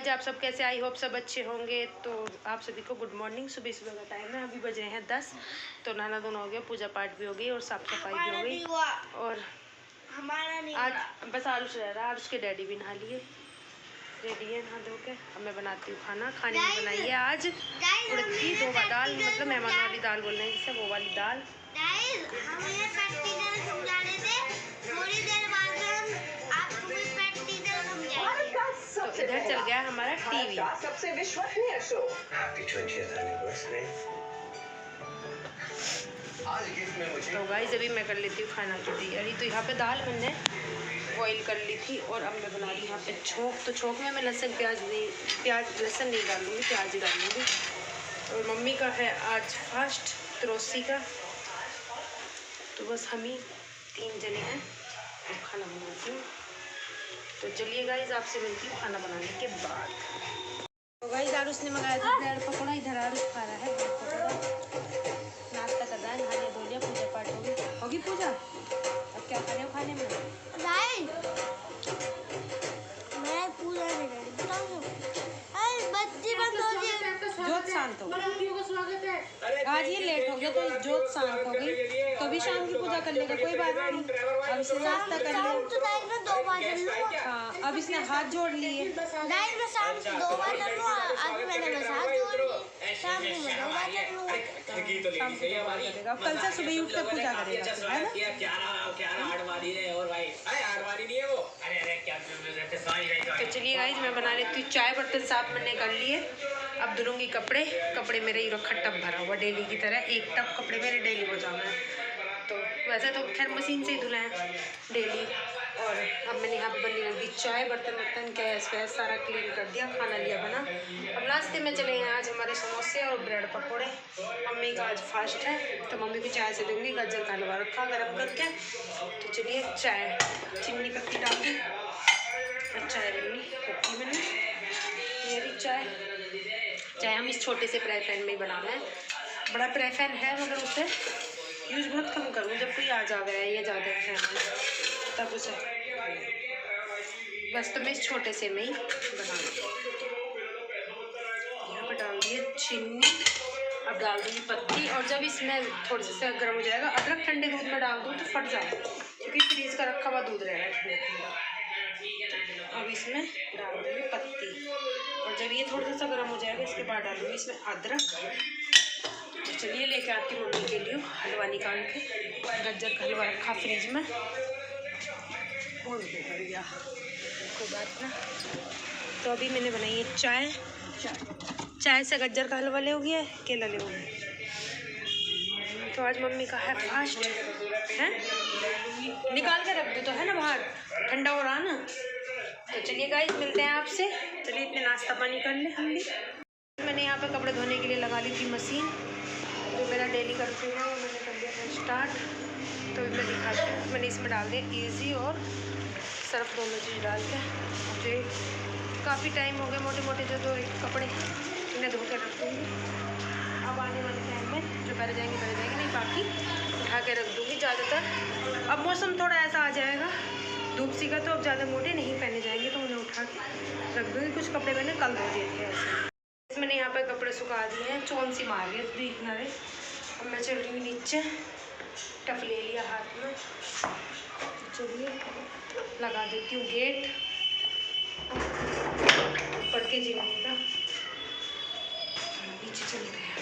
Guys आप सब कैसे, आई होप सब अच्छे होंगे। तो आप सभी को गुड मॉर्निंग। सुबह सुबह का टाइम है, अभी बज रहे हैं 10। तो नहाना धोना हो गया, पूजा पाठ भी हो गई और साफ सफाई भी हो गई। और हमारा नहीं आज बस आलू रह रहा है। उसके डैडी भी नहा लिए, रेडी है नहा धो के। अब मैं बनाती हूँ खाना। खाने में बनाई है आज उड़द की 2 दाल, मतलब मेहमान वाली दाल बोल रहे हैं जिससे, वो वाली दाल। तो इधर चल गया हमारा टीवी। सबसे विश्वसनीय शो। तो गाइस अभी मैं कर लेती हूँ खाना की तैयारी। तो यहाँ पे दाल मैंने बॉईल कर ली थी और अब मैं बना रही हूँ यहाँ पे छोंक। तो छोंक में मैं लहसुन प्याज लहसुन नहीं डालूँगी, प्याज ही डालूँगी। और मम्मी का है आज फास्ट त्रोसी का, तो बस हम ही 3 जने हैं और खाना बनाती हूँ। तो चलिए गाइस आपसे मिलती हूँ खाना बनाने के बाद। तो गाइस आरुष ने मंगाया था ब्रेड पकौड़ा। इधर आरुष खा रहा है ब्रेड पकौड़ा, नाश्ता कर रहा है। नहाने धो लिया, पूजा पाठ होगी पूजा। अब क्या करें खाने में? मैं पूजा नहीं करी, बताओ। अरे बत्ती बंद हो गई, जोत शांत हो गई। आज ये लेट हो गया तो जोत शांत हो गई, तो भी शाम की पूजा कर लेगा, कोई बात नहीं। अब इसने नाश्ता कर लिया। हाँ, अब इसने हाथ जोड़ लिए। मैं शाम को 2 बार कर लूँ, आज मैंने बस हाथ जोड़ लिए। शाम को मैं 2 बार कर लूँ। अब कल से सुबह उठ कर पूजा करेगा, है ना? तो चलिए गाइस मैं बना लेती हूँ चाय। बर्तन साफ मैंने कर लिए, अब धुलूंगी कपड़े मेरे ही रखा टब भरा हुआ डेली की तरह। 1 टब कपड़े मेरे डेली हो जाना है। तो वैसे तो खैर मशीन से ही धुला है डेली। और अब मैंने यहाँ पे बनने लग दी चाय। बर्तन गैस वैस सारा क्लीन कर दिया, खाना लिया बना। अब नाश्ते में चले हैं आज हमारे समोसे और ब्रेड पकौड़े। मम्मी का आज फास्ट है तो मम्मी को चाय से दूँगी। गाजर का हलवा रखा गर्म करके। तो चलिए चाय, चीनी पत्ती डाल दी और चाय लेनी रखी मैंने। ये भी चाय हम इस छोटे से फ्राई पैन में ही बना रहे हैं। बड़ा फ्राई पैन है मगर उसे यूज़ बहुत कम करूँ। जब कोई आ जावे है या ज़्यादा है तब उसे बस, तो मैं इस छोटे से में ही बना दूँ। यहाँ पर डाल दिए चीनी, अब डाल दूँगी पत्ती। और जब इसमें थोड़ी सी गर्म हो जाएगा, अदरक ठंडे दूध में डाल दूँ तो फट जाए, क्योंकि फ्रीज का रखा हुआ दूध रहेगा ठंडा। अब इसमें डाल दूँगी पत्ती और जब ये थोड़ा सा गर्म हो जाएगा इसके बाद डालूँगी इसमें अदरक। चलिए लेके आती हूँ मम्मी के लिए हलवा निकाल के। गाजर का हलवा रखा फ्रिज में और बढ़ गया, कोई बात ना। तो अभी मैंने बनाई है चाय से गाजर का हलवा ले हो गया, केला ले हो गया। तो आज मम्मी का है फास्ट है, निकाल के रख दो तो है ना, बाहर ठंडा हो रहा ना। तो चलिए गाइस मिलते हैं आपसे। चलिए इतने नाश्ता पानी कर ले हम भी। मैंने यहाँ पे कपड़े धोने के लिए लगा ली थी मशीन, जो मेरा डेली करती है वो मैंने कर दिया था स्टार्ट। तो मैं दिखाती हूँ, मैंने इसमें डाल दिया ईजी और सर्फ, दोनों चीज़ डाल के। मुझे काफ़ी टाइम हो गया मोटे जो 2 कपड़े इन्हें धो के रख दूँगी। अब आने वाले टाइम में जो पहले जाएंगे नहीं, बाकी उठा के रख दूँगी ज़्यादातर। अब मौसम थोड़ा ऐसा आ जाएगा धूप सी का, तो अब ज़्यादा मोटे नहीं पहने जाएंगे, तो उन्हें उठा के रख दूँगी। कुछ कपड़े मैंने कल धो दिए थे ऐसे। मैंने यहाँ पे कपड़े सुखा दिए हैं, चोन सी मार रही है दिखना रहे। अब मैं चल रही हूँ नीचे, टफ ले लिया हाथ में। चलिए लगा देती हूँ गेट ऊपर के जिम्मे का। नीचे चलते हैं।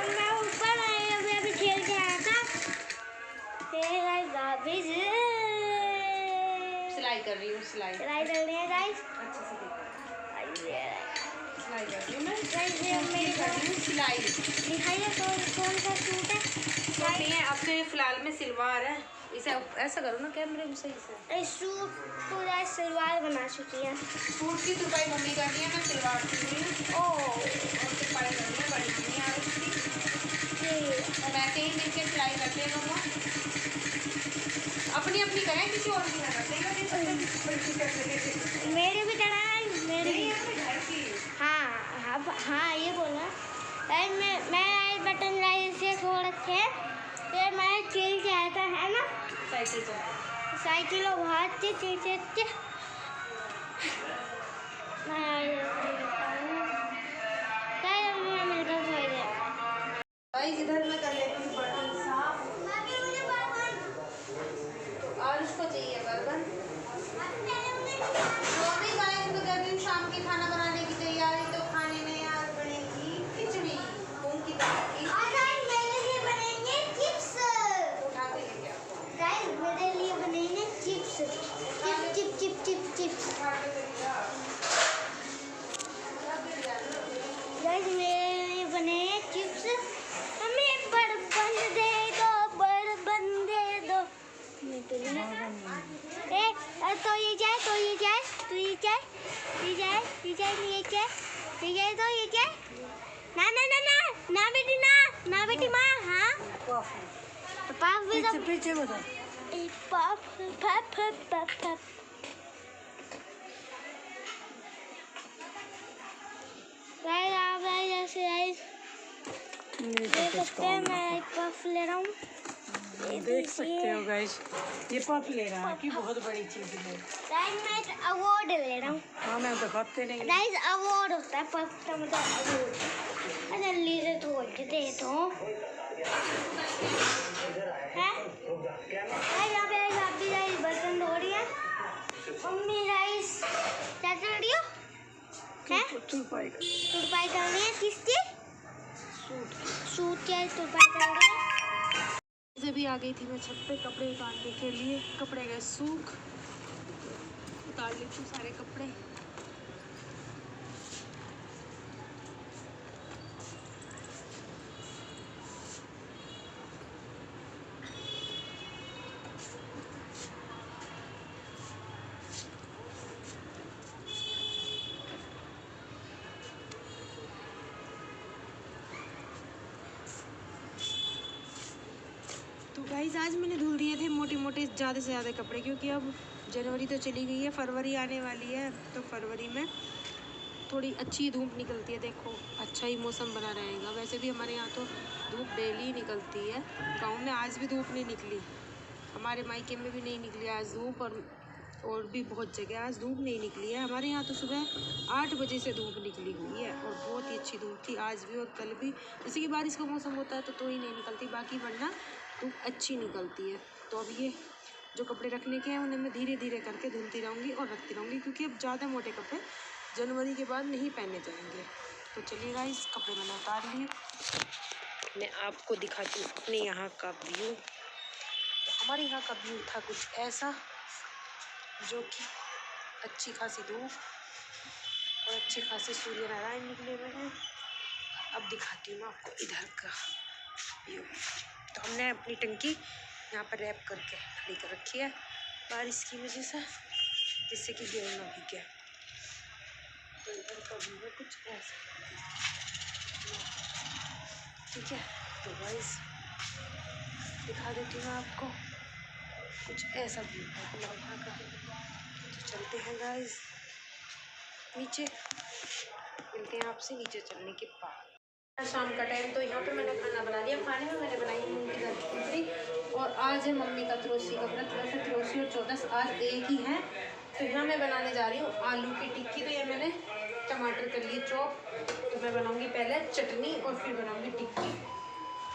मैं ऊपर अभी खेल के आया था। सिलाई कर रही हूँ, सिलाई कर रही है गाइस। अच्छे से देखो, सिलाई कर रही हूँ मैं। मेरी कर रही हूँ सिलाई। दिखाइए कौन सा सूट है। नहीं है अब तो ये फिलहाल में सिलवार है। इसे ऐसा करो ना कैमरे में सही से। सूट पूरा सलवार बना चुकी है। सूट की तुरपाई मम्मी कर रही है, मैं सिलवार सी रही हूँ। और तुरपाई कर रही है बड़ी मम्मी आ रही थी। और वैसे ही मिलकर सिलाई करते हैं लोग, अपनी करें, किसी और की ना करते। मेरे भी कराए, मेरे भी। हाँ ये बोला मैं बटन लाई से छोड़ रखे। फिर मैं खेल के आया था साइकिल चलाए। साइकिल और हाथ से इधर मैं कर लेती हूँ बर्तन साफ। तो और उसको चाहिए बर्तन। तो अभी गाइस मैं कर रही हूँ शाम के खाना बनाने की तैयारी। तो खाने में आज बनेगी खिचड़ी मूंग की दाल की। मेरे लिए बनेंगे चिप्स। उठा के लेके आओ। गाइस मेरे लिए बनेंगे चिप्स। चिप्स। गाइस मेरे लिए बने चिप्स। हमें बर्तन दे दो, बर्तन दे दो। तो ये जाए ना बेटी माँ। हाँ पाप भी तो पीछे बता। पाप। आप जैसे देख सकते हैं मैं एक पफ ले रहा हूँ। देख सकते हो गाइस, ये पफ ले रहा है कि बहुत बड़ी चीज है। गाइस मैं एक अवार्ड ले रहा हूँ। हाँ मैं दिखाते नहीं। गाइस अवार्ड होता है पफ का मतलब अवार्ड। जल्दी से तोड़ के दे दो। है यहाँ पे आप भी गाइस बर्तन धो रही है। मम्मी गाइस क्या कर रही हो? तुरपाई कर रही है। किसकी? सूट के तुरपाई कर रही है। जब भी आ गई थी मैं छत पे कपड़े उतारने के लिए। कपड़े गए सूख। उतार लेती हूँ सारे कपड़े। तो गाइस आज मैंने धुल दिए थे मोटे मोटे ज़्यादा से ज़्यादा कपड़े, क्योंकि अब जनवरी तो चली गई है, फरवरी आने वाली है। तो फरवरी में थोड़ी अच्छी धूप निकलती है। देखो अच्छा ही मौसम बना रहेगा। वैसे भी हमारे यहाँ तो धूप डेली निकलती है। गांव में आज भी धूप नहीं निकली, हमारे मायके में भी नहीं निकली आज धूप। और भी बहुत जगह आज धूप नहीं निकली है। हमारे यहाँ तो सुबह 8 बजे से धूप निकली हुई है और बहुत ही अच्छी धूप थी आज भी और कल भी। जैसे कि बारिश का मौसम होता है तो ही नहीं निकलती, बाकी वरना धूप अच्छी निकलती है। तो अब ये जो कपड़े रखने के हैं उन्हें मैं धीरे धीरे करके धुलती रहूँगी और रखती रहूँगी, क्योंकि अब ज़्यादा मोटे कपड़े जनवरी के बाद नहीं पहने जाएंगे। तो चलिए गाइस कपड़े मैंने उतार लिए। मैं आपको दिखाती हूँ अपने यहाँ का व्यू। तो हमारे यहाँ का व्यू था कुछ ऐसा, जो कि अच्छी खासी धूप और अच्छे खासे सूर्य नारायण निकले हुए हैं। अब दिखाती हूँ मैं आपको इधर का व्यू। तो हमने अपनी टंकी यहाँ पर रैप करके खड़ी कर रखी है बारिश की वजह से, जिससे कि गेहूँ ना भीगे। तो इधर का व्यू है कुछ ऐसा, ठीक है। तो गाइस दिखा देती हूँ आपको कुछ ऐसा व्यू है वहाँ का। तो चलते हैं गाइस नीचे, मिलते हैं आपसे नीचे चलने के बाद। शाम का टाइम तो यहाँ पे मैंने खाना बना लिया। खाने में मैंने बनाई मूंग की दाल की खिचड़ी। और आज है मम्मी का त्रोसी का व्रत। वैसे त्रोसी और चौदस आज एक ही है। तो यहाँ मैं बनाने जा रही हूँ आलू की टिक्की। तो ये मैंने टमाटर कर लिए चॉप। तो मैं बनाऊँगी पहले चटनी और फिर बनाऊँगी टिक्की,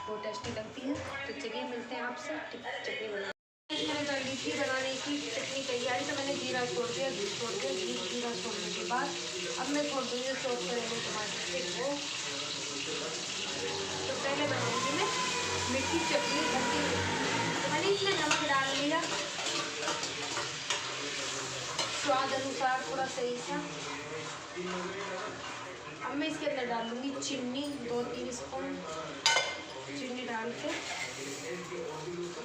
बहुत टेस्टी लगती है। तो चलिए मिलते हैं आपसे चटनी बना। मैंने कर ली थी बनाने की चटनी तैयारी। तो मैंने जीरा छोड़ दिया, घी छोड़ दिया। जीरा छोड़ने के बाद अब मैं छोड़ दूँगी चॉप करेंगे टमाटर को। तो पहले बनाऊंगी मैं मिर्ची चटनी खट्टी। तो मैंने इसमें नमक डाल लिया स्वाद अनुसार थोड़ा सही सा। अब मैं इसके अंदर डाल लूँगी चीनी 2-3 स्पून चीनी डाल के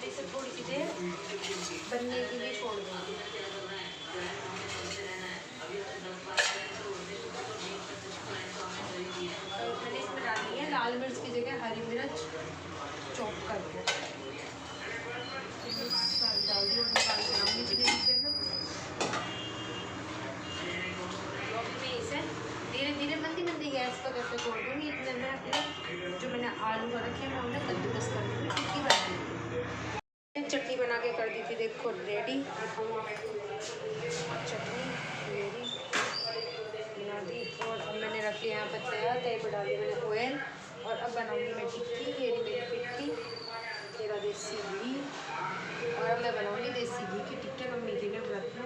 इसे थोड़ी सी देर बनने के लिए छोड़ दूँगी। मैंने इसमें डाली है लाल मिर्च की जगह हरी मिर्च चॉप करके डाल दी और निकाल बनाऊंगी चिकन में। मैं इसे धीरे धीरे मंदी गैस पर करके छोड़ दूँगी। इतने में अपने जो मैंने आलू रखे हैं मैं उन्हें कद्दूकस कर दूँगी टिक्की बनाऊँगी। बना के कर दी थी, देखो रेडी। दिखाऊँ चटनी मेरी बना दी और अब मैंने रख लिया यहाँ पर तैयार। तय पर डाली मैंने ऑयल और अब बनाऊंगी मैं टिक्की। ये रही मेरी पिट्टी, तेरा देसी घी और अब मैं बनाऊंगी देसी घी की टिक्की मम्मी के लिए व्रत में।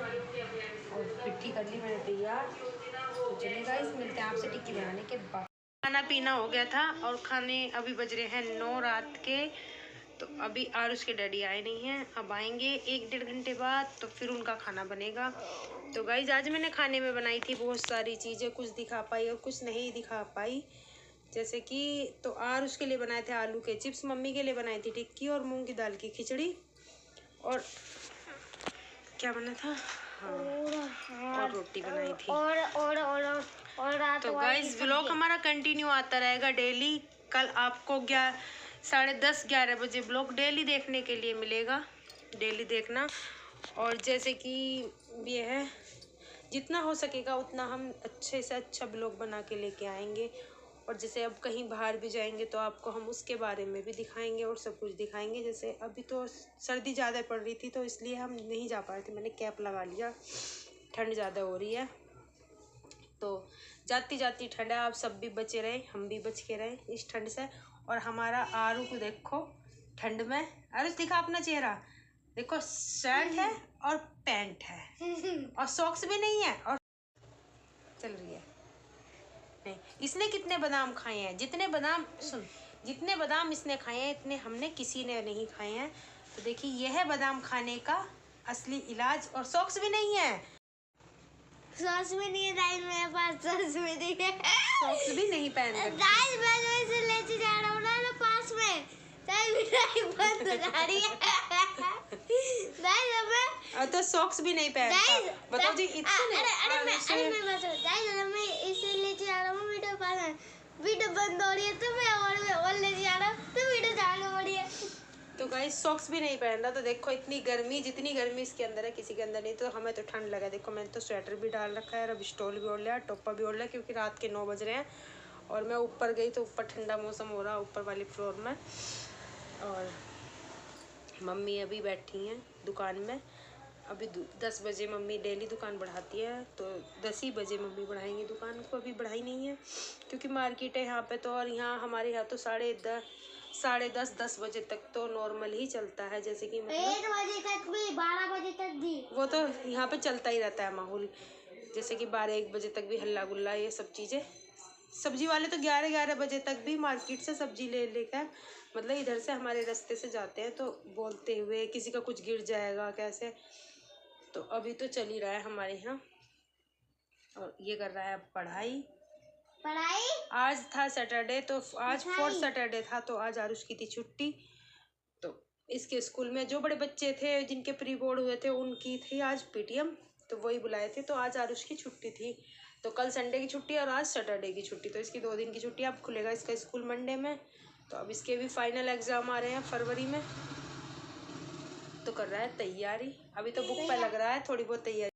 और पिट्ठी कर ली मैंने तैयार। तो चलिए गाइस मिलते हैं आपसे टिक्की बनाने के बाद। खाना पीना हो गया था और खाने अभी बज रहे हैं 9 रात के। तो अभी आरुष के डैडी आए नहीं हैं, अब आएंगे 1-1.5 घंटे बाद, तो फिर उनका खाना बनेगा। तो गाइस आज मैंने खाने में बनाई थी बहुत सारी चीज़ें, कुछ दिखा पाई और कुछ नहीं दिखा पाई। जैसे कि तो आरुष के लिए बनाए थे आलू के चिप्स, मम्मी के लिए बनाई थी टिक्की और मूंग की दाल की खिचड़ी। और क्या बना था, हाँ, और रोटी बनाई थी। और रात तो गाइस व्लॉग हमारा कंटिन्यू आता रहेगा डेली। कल आपको 10:30-11 बजे व्लॉग डेली देखने के लिए मिलेगा, डेली देखना। और जैसे कि ये है, जितना हो सकेगा उतना हम अच्छे से अच्छा व्लॉग बना के लेके आएंगे। और जैसे अब कहीं बाहर भी जाएंगे तो आपको हम उसके बारे में भी दिखाएंगे और सब कुछ दिखाएंगे। जैसे अभी तो सर्दी ज़्यादा पड़ रही थी तो इसलिए हम नहीं जा पा रहे थे, मैंने कैप लगा लिया, ठंड ज़्यादा हो रही है। तो जाती जाती ठंड है, आप सब भी बचे रहे, हम भी बच के रहें इस ठंड से। और हमारा आरू को देखो ठंड में, आरुष दिखा अपना चेहरा, देखो शर्ट है और पैंट है और सॉक्स भी नहीं है और चल रही है। नहीं, इसने कितने बादाम खाए हैं, जितने बादाम इसने खाए हैं इतने हमने किसी ने नहीं खाए हैं। तो देखिए यह है बादाम खाने का असली इलाज। और सॉक्स भी नहीं है, सॉस भी नहीं है दाइल, मेरे पास सॉस भी नहीं है, सॉक्स भी नहीं पहन रखी। दाइल मैं जो इसे लेके जा रहा हूँ ना पास में, दाइल मिठाई बंद हो जा रही है। दाइल अब तो सॉक्स भी नहीं पहनता, बताओ जी इतने। अरे मैं बताऊँ दाइल, मैं इसे लेके जा रहा हूँ वीडियो पास में, वीडियो बंद हो रही है तो मैं और ले जा रहा हूँ तो वीडियो चालू हो रही है। तो गाइस सॉक्स भी नहीं पहन रहा। तो देखो इतनी गर्मी, जितनी गर्मी इसके अंदर है किसी के अंदर नहीं। तो हमें तो ठंड लगा, देखो मैंने तो स्वेटर भी डाल रखा है, अब स्टोल भी ओढ़ लिया, टोपा भी ओढ़ लिया, क्योंकि रात के 9 बज रहे हैं। और मैं ऊपर गई तो ऊपर ठंडा मौसम हो रहा ऊपर वाली फ्लोर में। और मम्मी अभी बैठी हैं दुकान में, अभी 10 बजे मम्मी डेली दुकान बढ़ाती है, तो 10 ही बजे मम्मी बढ़ाएंगी दुकान को, अभी बढ़ाई नहीं है क्योंकि मार्केट है यहाँ पे। तो और यहाँ हमारे यहाँ तो 10:30 बजे तक तो नॉर्मल ही चलता है, जैसे कि मतलब 1 बजे तक भी, 12 बजे तक भी, वो तो यहाँ पे चलता ही रहता है माहौल। जैसे कि 12-1 बजे तक भी हल्ला गुल्ला ये सब चीज़ें। सब्जी वाले तो 11-11 बजे तक भी मार्केट से सब्जी ले लेकर, मतलब इधर से हमारे रास्ते से जाते हैं, तो बोलते हुए किसी का कुछ गिर जाएगा कैसे। तो अभी तो चल ही रहा है हमारे यहाँ। और ये कर रहा है पढ़ाई। आज था सैटरडे, तो आज 4th सैटरडे था, तो आज आरुष की थी छुट्टी। तो इसके स्कूल में जो बड़े बच्चे थे जिनके प्री बोर्ड हुए थे उनकी थी आज PTM, तो वही बुलाए थे। तो आज आरुष की छुट्टी थी, तो कल संडे की छुट्टी और आज सैटरडे की छुट्टी, तो इसकी 2 दिन की छुट्टी। अब खुलेगा इसका स्कूल मंडे में। तो अब इसके भी फाइनल एग्ज़ाम आ रहे हैं फरवरी में, तो कर रहा है तैयारी। अभी तो बुक पे लग रहा है, थोड़ी बहुत तैयारी